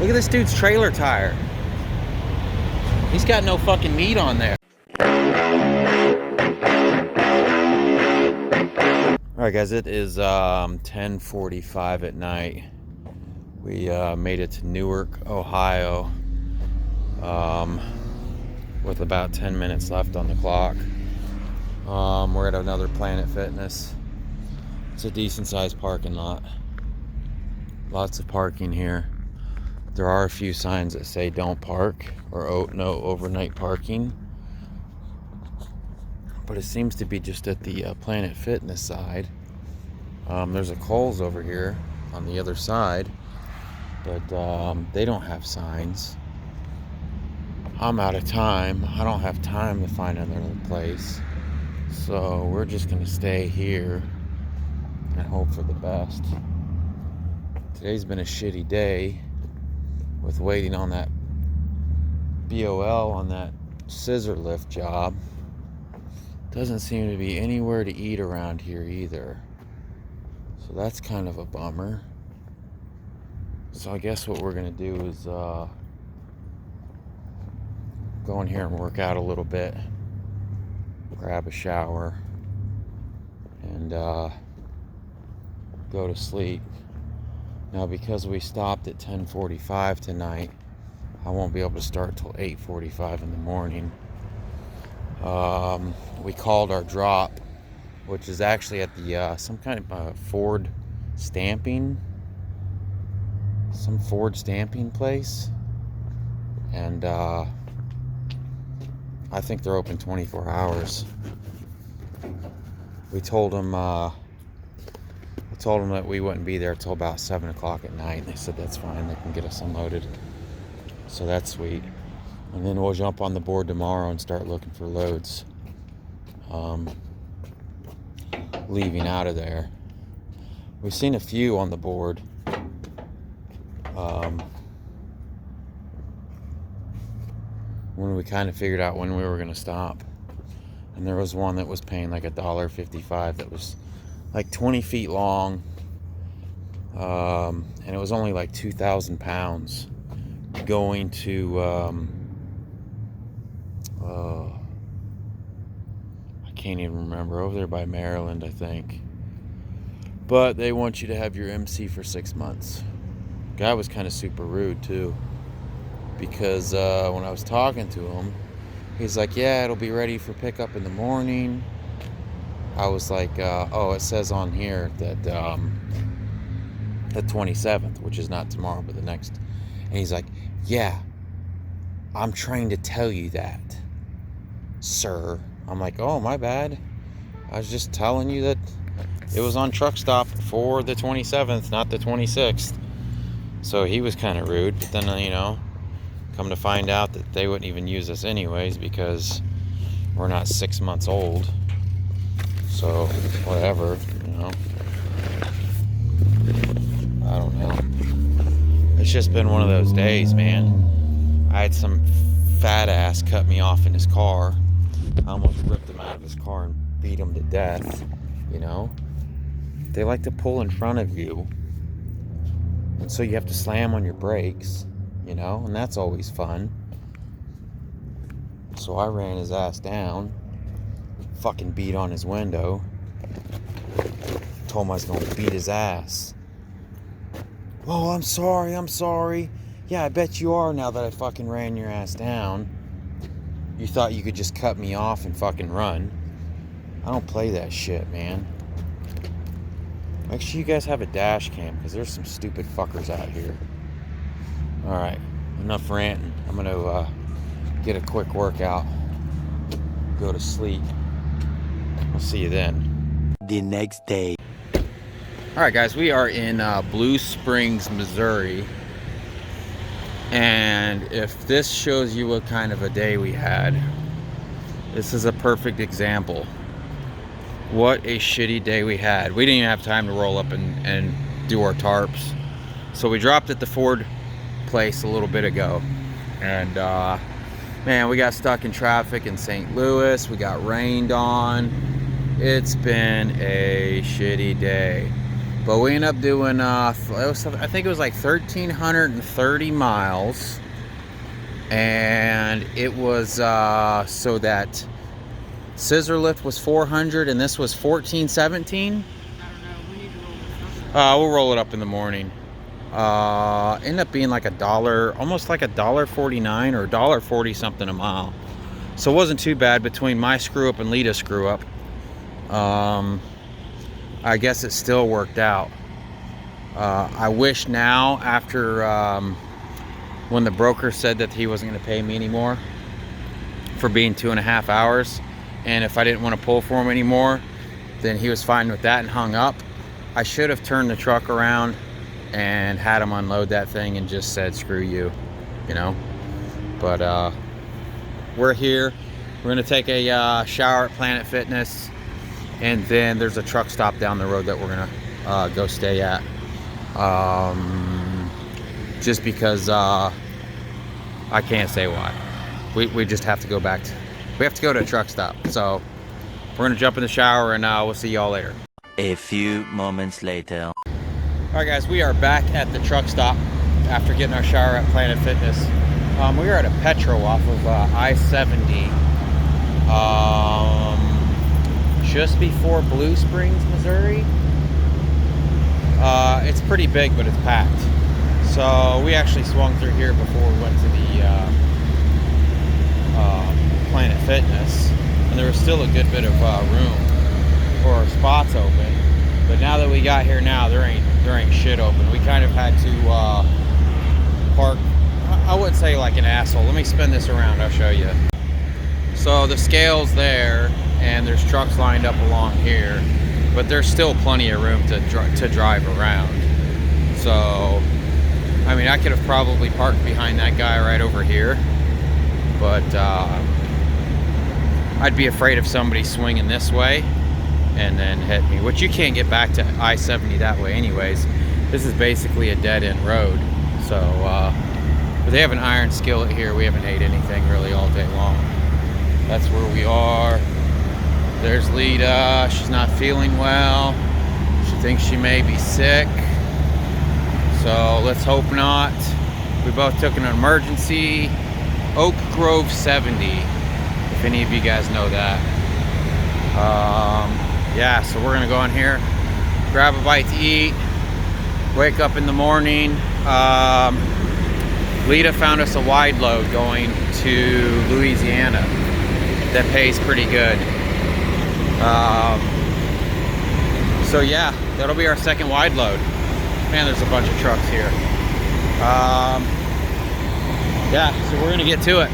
Look at this dude's trailer tire. He's got no fucking meat on there. Alright guys, it is 10:45 at night. We made it to Newark, Ohio, with about 10 minutes left on the clock. We're at another Planet Fitness. It's a decent sized parking lot. Lots of parking here. There are a few signs that say don't park or no overnight parking. But it seems to be just at the Planet Fitness side. There's a Kohl's over here on the other side, but they don't have signs. I'm out of time. I don't have time to find another place. So we're just gonna stay here and hope for the best. Today's been a shitty day with waiting on that BOL on that scissor lift job. Doesn't seem to be anywhere to eat around here either. So that's kind of a bummer. So I guess what we're gonna do is go in here and work out a little bit, grab a shower, and go to sleep. Now because we stopped at 10:45 tonight, I won't be able to start till 8:45 in the morning. We called our drop, which is actually at the some kind of Ford stamping place, and I think they're open 24 hours. We told them I told them that we wouldn't be there till about 7 o'clock at night, and they said that's fine, they can get us unloaded. So that's sweet. And then we'll jump on the board tomorrow and start looking for loads. Leaving out of there. We've seen a few on the board. When we kind of figured out when we were going to stop. And there was one that was paying like $1.55 that was like 20 feet long. And it was only like 2,000 pounds going to I can't even remember, over there by Maryland, I think. But they want you to have your MC for 6 months. Guy was kind of super rude too, because when I was talking to him, he's like, yeah, it'll be ready for pickup in the morning. I was like, oh, it says on here that the 27th, which is not tomorrow but the next. And he's like, yeah, I'm trying to tell you that, sir. I'm like, oh, my bad. I was just telling you that it was on truck stop for the 27th, not the 26th. So he was kind of rude, but then, come to find out that they wouldn't even use us anyways because we're not 6 months old. So, whatever, I don't know. It's just been one of those days, man. I had some fat ass cut me off in his car. I almost ripped him out of his car and beat him to death, They like to pull in front of you. And so you have to slam on your brakes, and that's always fun. So I ran his ass down, fucking beat on his window, told him I was gonna beat his ass. Oh, I'm sorry. Yeah, I bet you are now that I fucking ran your ass down. You thought you could just cut me off and fucking run. I don't play that shit, man. Make sure you guys have a dash cam, because there's some stupid fuckers out here. Alright, enough ranting. I'm gonna get a quick workout, go to sleep. I'll see you then. The next day. Alright guys, we are in Blue Springs, Missouri. And if this shows you what kind of a day we had, this is a perfect example. What a shitty day we had. We didn't even have time to roll up and do our tarps. So we dropped at the Ford place a little bit ago. And man, we got stuck in traffic in St. Louis. We got rained on. It's been a shitty day. But we ended up doing, I think it was like 1,330 miles. And it was, so that scissor lift was 400 and this was 1417. I don't know. We need to roll this up. We'll roll it up in the morning. Ended up being like $1, almost like $1.49 or $1.40 something a mile. So it wasn't too bad between my screw up and Lita's screw up. I guess it still worked out. I wish now, after when the broker said that he wasn't going to pay me anymore for being 2.5 hours, and if I didn't want to pull for him anymore, then he was fine with that and hung up. I should have turned the truck around and had him unload that thing and just said, screw you, you know. But we're here. We're going to take a shower at Planet Fitness, and then there's a truck stop down the road that we're going to go stay at. Just because I can't say why. We just have to go back we have to go to a truck stop. So we're gonna jump in the shower, and we'll see y'all later. A few moments later. Alright guys, we are back at the truck stop after getting our shower at Planet Fitness. We are at a Petro off of I-70, just before Blue Springs, Missouri. It's pretty big, but it's packed. So we actually swung through here before we went to the Planet Fitness, and there was still a good bit of room or spots open. But now that we got here, now there ain't shit open. We kind of had to park. I wouldn't say like an asshole. Let me spin this around. I'll show you. So the scale's there, and there's trucks lined up along here, but there's still plenty of room to drive around. So, I mean, I could have probably parked behind that guy right over here, but I'd be afraid of somebody swinging this way and then hit me, which you can't get back to I-70 that way anyways. This is basically a dead-end road. So, but they have an iron skillet here. We haven't ate anything really all day long. That's where we are. There's Lita. She's not feeling well. She thinks she may be sick. So let's hope not. We both took an emergency Oak Grove 70, if any of you guys know that. Yeah, so we're gonna go in here, grab a bite to eat, wake up in the morning. Lita found us a wide load going to Louisiana that pays pretty good. So yeah, that'll be our second wide load. Man, there's a bunch of trucks here. Yeah, so we're gonna get to it.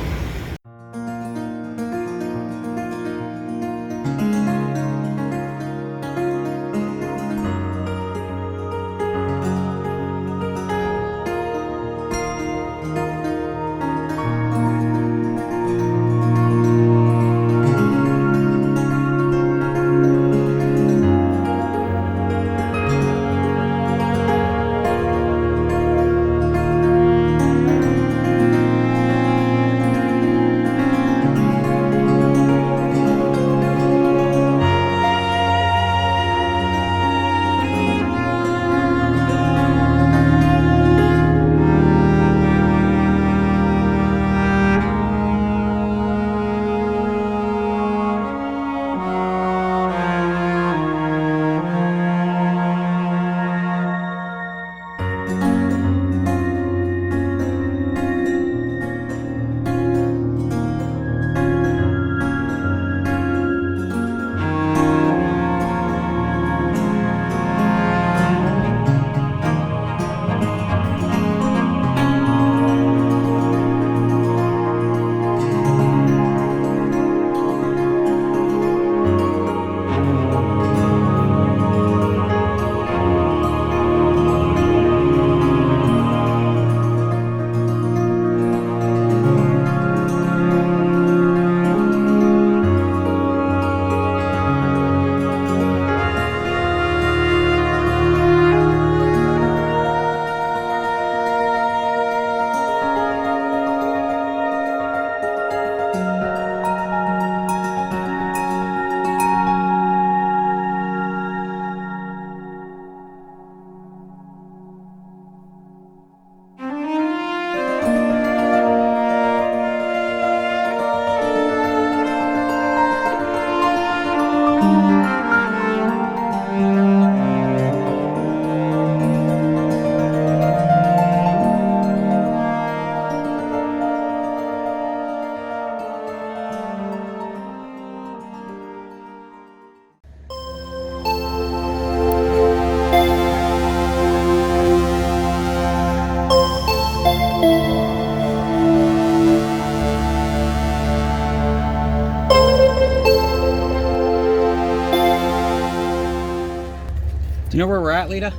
where we're at, Lita?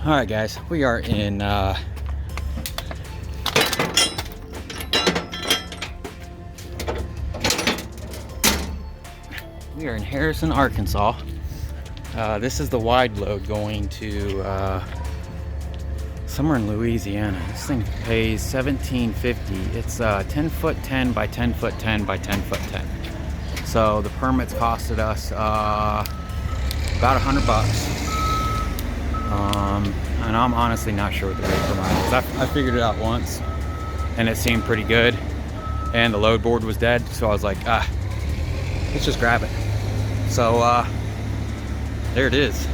All right, guys, we are in Harrison, Arkansas. This is the wide load going to somewhere in Louisiana. This thing pays $17.50. It's 10 foot 10 by 10 foot 10 by 10 foot 10. So the permits costed us about $100. And I'm honestly not sure what the rate per mile is. I figured it out once, and it seemed pretty good. And the load board was dead, so I was like, let's just grab it. So there it is.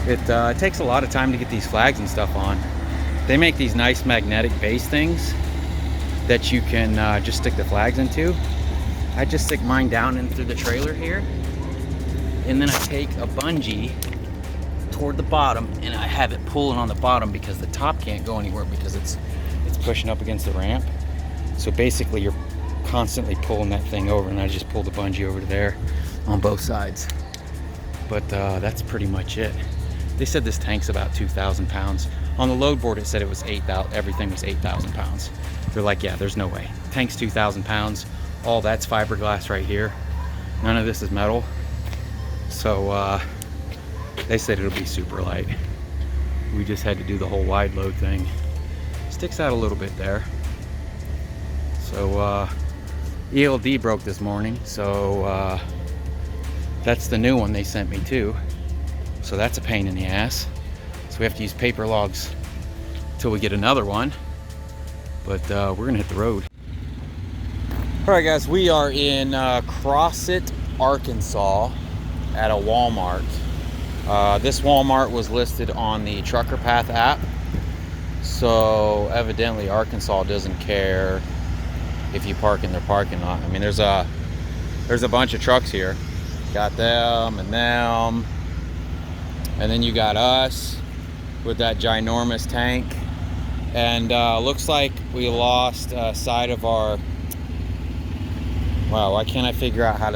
It takes a lot of time to get these flags and stuff on. They make these nice magnetic base things that you can just stick the flags into. I just stick mine down into the trailer here, and then I take a bungee toward the bottom, and I have it pulling on the bottom because the top can't go anywhere because it's pushing up against the ramp. So basically you're constantly pulling that thing over, and I just pull the bungee over to there on both sides. But that's pretty much it. They said this tank's about 2,000 pounds. On the load board it said it was 8,000, everything was 8,000 pounds. They're like, yeah, there's no way. Tank's 2,000 pounds. All that's fiberglass right here. None of this is metal. So they said it'll be super light. We just had to do the whole wide load thing. Sticks out a little bit there. So ELD broke this morning, so that's the new one they sent me too. So that's a pain in the ass. So we have to use paper logs till we get another one. But we're gonna hit the road. All right, guys, we are in Crossett, Arkansas at a Walmart. This Walmart was listed on the Trucker Path app, so evidently Arkansas doesn't care if you park in their parking lot. I mean, there's a bunch of trucks here. Got them, and then you got us with that ginormous tank, and looks like we lost sight of our. Wow, why can't I figure out how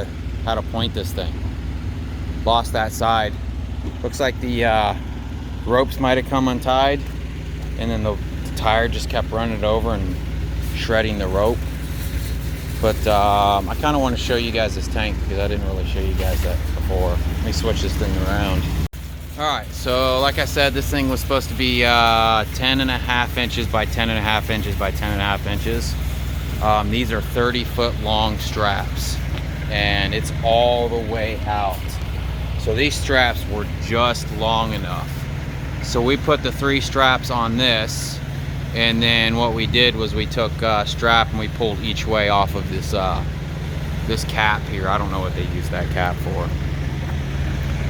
to point this thing? Lost that side. Looks like the ropes might have come untied, and then the tire just kept running it over and shredding the rope. But I kind of want to show you guys this tank because I didn't really show you guys that before. Let me switch this thing around. Alright, so like I said, this thing was supposed to be 10.5 inches by 10.5 inches by 10.5 inches. These are 30-foot long straps, and it's all the way out. So these straps were just long enough. So we put the 3 straps on this, and then what we did was we took a strap and we pulled each way off of this this cap here. I don't know what they use that cap for.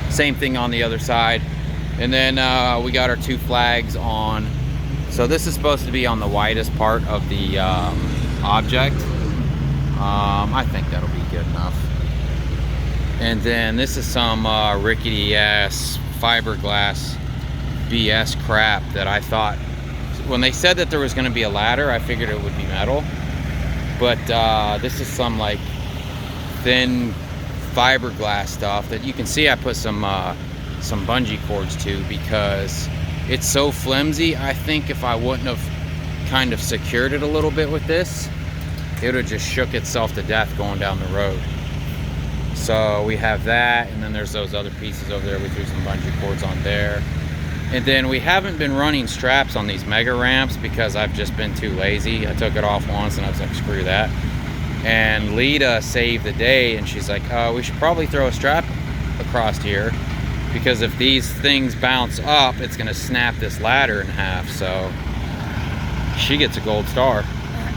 Same thing on the other side. And then we got our 2 flags on. So this is supposed to be on the widest part of the object. I think that'll be good enough. And then this is some rickety ass fiberglass BS crap that I thought, when they said that there was going to be a ladder, I figured it would be metal. But this is some like thin fiberglass stuff that you can see I put some bungee cords to, because it's so flimsy. I think if I wouldn't have kind of secured it a little bit with this, it would have just shook itself to death going down the road. So we have that, and then there's those other pieces over there. We threw some bungee cords on there. And then we haven't been running straps on these mega ramps because I've just been too lazy. I took it off once and I was like, screw that. And Lita saved the day, and she's like, we should probably throw a strap across here, because if these things bounce up, it's gonna snap this ladder in half. So she gets a gold star.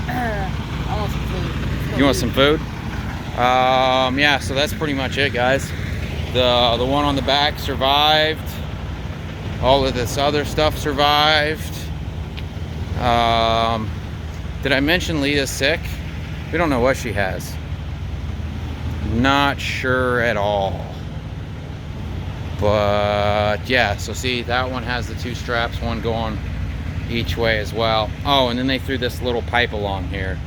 I want some food. You want some food? Yeah, so that's pretty much it, guys. The one on the back survived. All of this other stuff survived. Did I mention Lita's sick? We don't know what she has. Not sure at all. But yeah, so see, that one has the 2 straps, one going each way as well. Oh, and then they threw this little pipe along here.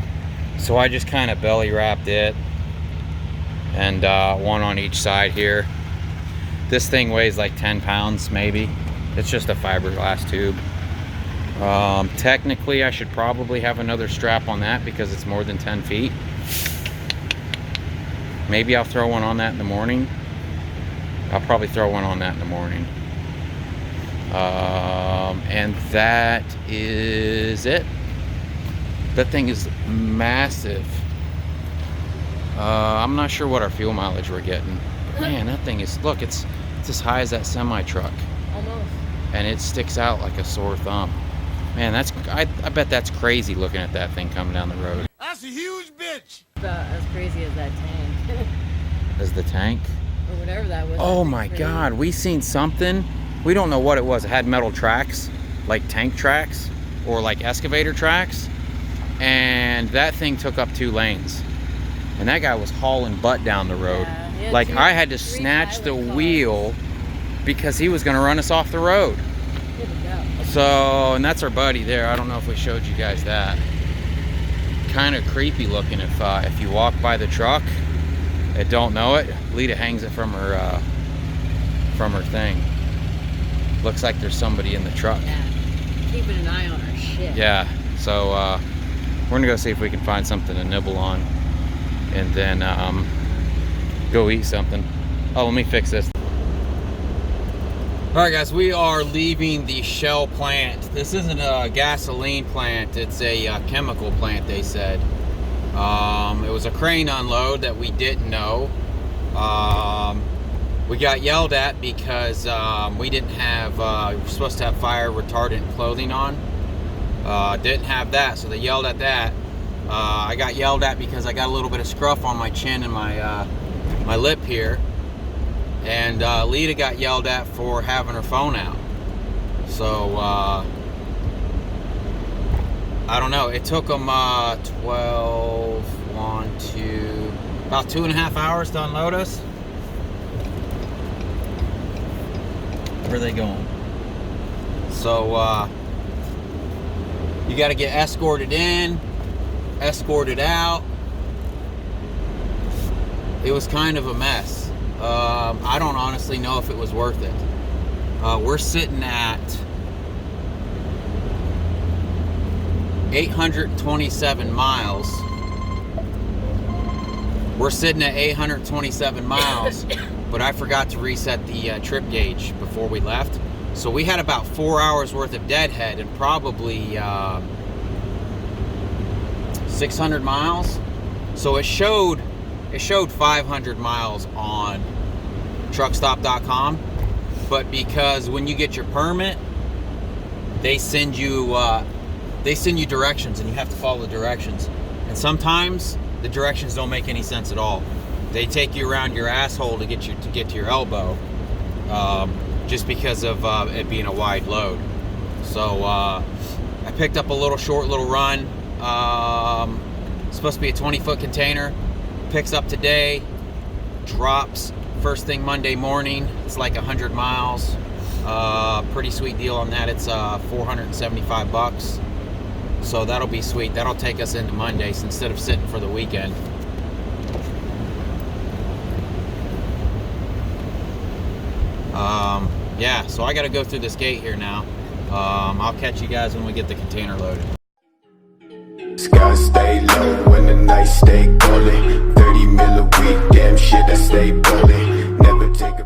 So I just kind of belly wrapped it and one on each side here. This thing weighs like 10 pounds maybe. It's just a fiberglass tube. Technically I should probably have another strap on that because it's more than 10 feet. Maybe I'll throw one on that in the morning. I'll probably throw one on that in the morning. And that is it. That thing is massive. I'm not sure what our fuel mileage we're getting. Man, that thing is, look, it's as high as that semi truck. Almost. And it sticks out like a sore thumb. Man, that's, I bet that's crazy looking at that thing coming down the road. That's a huge bitch. About as crazy as that tank. As the tank? Or whatever that was. Oh my God, we seen something. We don't know what it was. It had metal tracks, like tank tracks or like excavator tracks. And that thing took up 2 lanes. And that guy was hauling butt down the road. Yeah, like I had to snatch the wheel because he was gonna run us off the road. So, and that's our buddy there. I don't know if we showed you guys that. Kind of creepy looking if you walk by the truck and don't know it. Lita hangs it from her thing. Looks like there's somebody in the truck. Yeah, keeping an eye on our shit. Yeah, so we're gonna go see if we can find something to nibble on and then go eat something. Oh, let me fix this. All right, guys, we are leaving the Shell plant. This isn't a gasoline plant, it's a chemical plant, they said. It was a crane unload that we didn't know. We got yelled at because we didn't have, we were supposed to have fire retardant clothing on. Didn't have that, so they yelled at that. I got yelled at because I got a little bit of scruff on my chin and my lip here. And Lita got yelled at for having her phone out. So, I don't know. It took them 12, 1, 2, about 2.5 hours to unload us. Where are they going? So, you got to get escorted in, escorted out. It was kind of a mess. I don't honestly know if it was worth it. We're sitting at 827 miles. We're sitting at 827 miles, but I forgot to reset the trip gauge before we left. So we had about 4 hours worth of deadhead and probably 600 miles. So it showed 500 miles on truckstop.com, but because when you get your permit, they send you directions and you have to follow the directions, and sometimes the directions don't make any sense at all. They take you around your asshole to get to your elbow, just because of it being a wide load. So I picked up a short little run. It's supposed to be a 20-foot container. Picks up today, drops first thing Monday morning. It's like 100 miles. Pretty sweet deal on that. It's $475. So that'll be sweet. That'll take us into Mondays instead of sitting for the weekend. Yeah, so I got to go through this gate here now. I'll catch you guys when we get the container loaded. Skies stay low when the nights stay golden. 30 mil a week, damn shit, I stay bowling. Never take a